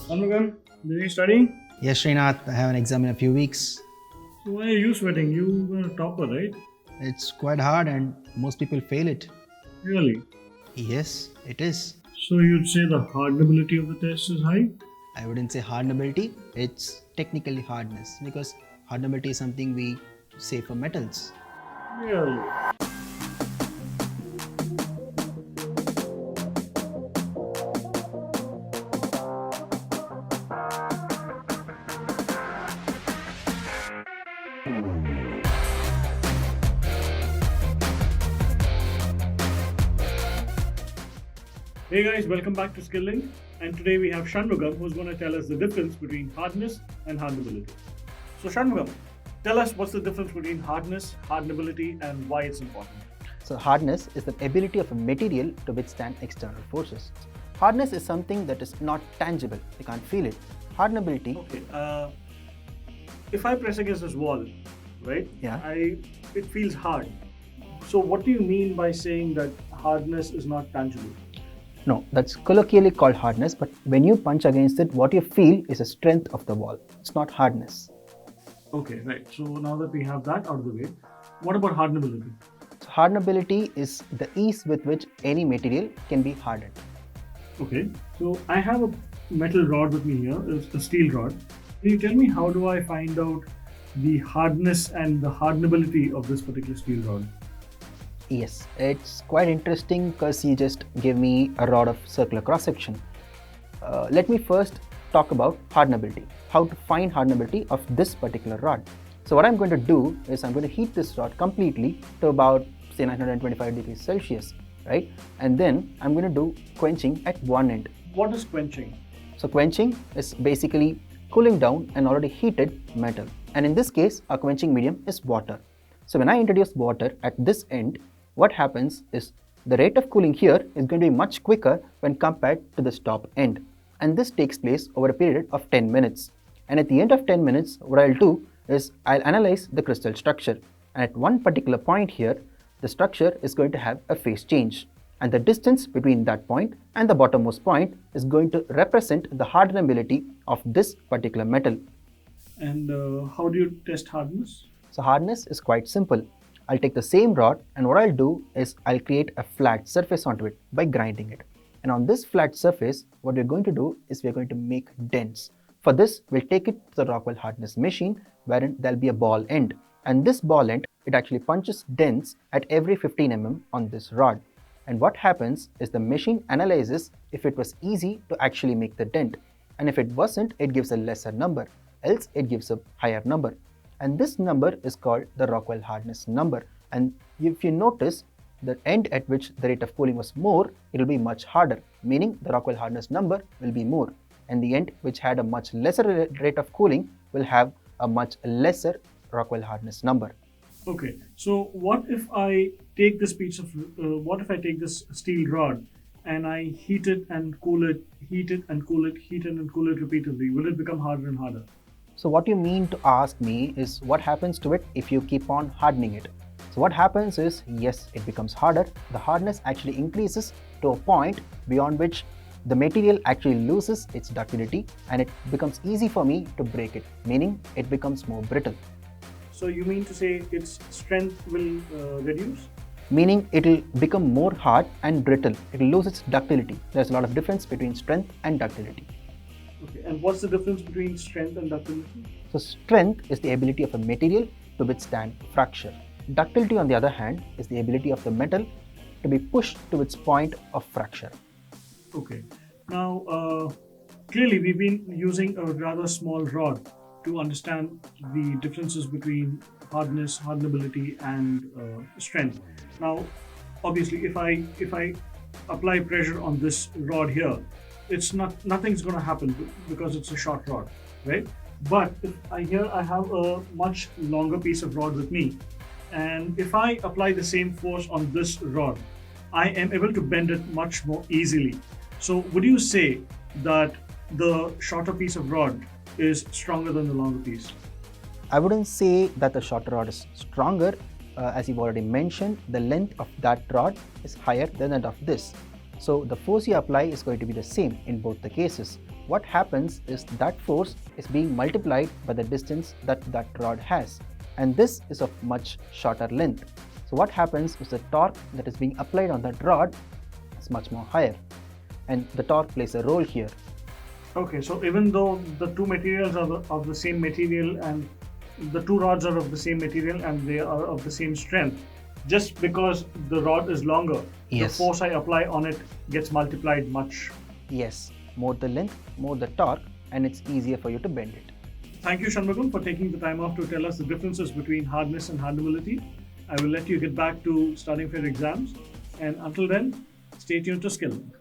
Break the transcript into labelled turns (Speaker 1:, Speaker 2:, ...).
Speaker 1: Anugam, did you study?
Speaker 2: Yes, Srinath, I have an exam in a few weeks.
Speaker 1: So why are you sweating? You were a topper, right?
Speaker 2: It's quite hard and most people fail it.
Speaker 1: Really?
Speaker 2: Yes, it is.
Speaker 1: So you'd say the hardenability of the test is high?
Speaker 2: I wouldn't say hardenability, it's technically hardness because hardenability is something we say for metals.
Speaker 1: Really? Hey guys, welcome back to SkillLink. And today we have Shanmugam who's going to tell us the difference between hardness and hardenability. So Shanmugam, tell us what's the difference between hardness, hardenability, and why it's important.
Speaker 3: So hardness is the ability of a material to withstand external forces. Hardness is something that is not tangible, you can't feel it. Hardenability,
Speaker 1: Okay, if I press against this wall, right?
Speaker 3: Yeah.
Speaker 1: It feels hard. So what do you mean by saying that hardness is not tangible?
Speaker 3: no, that's colloquially called hardness, but when you punch against it, what you feel is the strength of the wall. It's not hardness.
Speaker 1: Okay, right. So now that we have that out of the way, what about hardenability?
Speaker 3: So hardenability is the ease with which any material can be hardened.
Speaker 1: Okay, so I have a metal rod with me here, it's a steel rod. Can you tell me how do I find out the hardness and the hardenability of this particular steel rod?
Speaker 3: Yes, it's quite interesting because you just gave me a rod of circular cross section. Let me first talk about hardenability, how to find hardenability of this particular rod. So what I'm going to do is I'm going to heat this rod completely to about say 925 degrees Celsius, right? And then I'm going to do quenching at one end.
Speaker 1: What is quenching?
Speaker 3: So quenching is basically cooling down an already heated metal. And in this case, our quenching medium is water. So when I introduce water at this end, what happens is the rate of cooling here is going to be much quicker when compared to the top end. And this takes place over a period of 10 minutes. And at the end of 10 minutes, what I'll do is I'll analyze the crystal structure. And at one particular point here, the structure is going to have a phase change. And the distance between that point and the bottommost point is going to represent the hardenability of this particular metal.
Speaker 1: And how do you test hardness?
Speaker 3: So hardness is quite simple. I'll take the same rod and what I'll do is I'll create a flat surface onto it by grinding it. And on this flat surface, what we're going to do is we're going to make dents. For this, we'll take it to the Rockwell hardness machine wherein there'll be a ball end. And this ball end, it actually punches dents at every 15 mm on this rod. And what happens is the machine analyzes if it was easy to actually make the dent. And if it wasn't, it gives a lesser number, else it gives a higher number. And this number is called the Rockwell hardness number. And if you notice, the end at which the rate of cooling was more, it will be much harder, meaning the Rockwell hardness number will be more. And the end which had a much lesser rate of cooling will have a much lesser Rockwell hardness number.
Speaker 1: Okay, so what if I take this what if I take this steel rod and I heat it and cool it, heat it and cool it, heat it and cool it repeatedly? Will it become harder and harder?
Speaker 3: So what you mean to ask me is what happens to it if you keep on hardening it. So what happens is, yes, it becomes harder. The hardness actually increases to a point beyond which the material actually loses its ductility and it becomes easy for me to break it, meaning it becomes more brittle.
Speaker 1: So you mean to say its strength will reduce?
Speaker 3: Meaning it will become more hard and brittle. It will lose its ductility. There's a lot of difference between strength and ductility.
Speaker 1: Okay, and what's the difference between strength and ductility?
Speaker 3: So strength is the ability of a material to withstand fracture. Ductility, on the other hand, is the ability of the metal to be pushed to its point of fracture.
Speaker 1: Okay, now clearly we've been using a rather small rod to understand the differences between hardness, hardenability, and strength. Now, obviously, if I apply pressure on this rod here, nothing's going to happen because it's a short rod, right? But here I have a much longer piece of rod with me, and if I apply the same force on this rod, I am able to bend it much more easily. So would you say that the shorter piece of rod is stronger than the longer piece?
Speaker 3: I wouldn't say that the shorter rod is stronger. As you've already mentioned, the length of that rod is higher than that of this. So the force you apply is going to be the same in both the cases. what happens is that force is being multiplied by the distance that that rod has, and this is of much shorter length. So what happens is the torque that is being applied on that rod is much more higher, and the torque plays a role here.
Speaker 1: Okay, so even though the two materials are of the same material and the two rods are of the same material and they are of the same strength, just because the rod is longer, the
Speaker 2: Yes.
Speaker 1: force I apply on it gets multiplied much.
Speaker 3: Yes, more the length, more the torque, and it's easier for you to bend it.
Speaker 1: Thank you, Shanmugam, for taking the time off to tell us the differences between hardness and hardenability. I will let you get back to studying for your exams, and until then, stay tuned to SkillLink.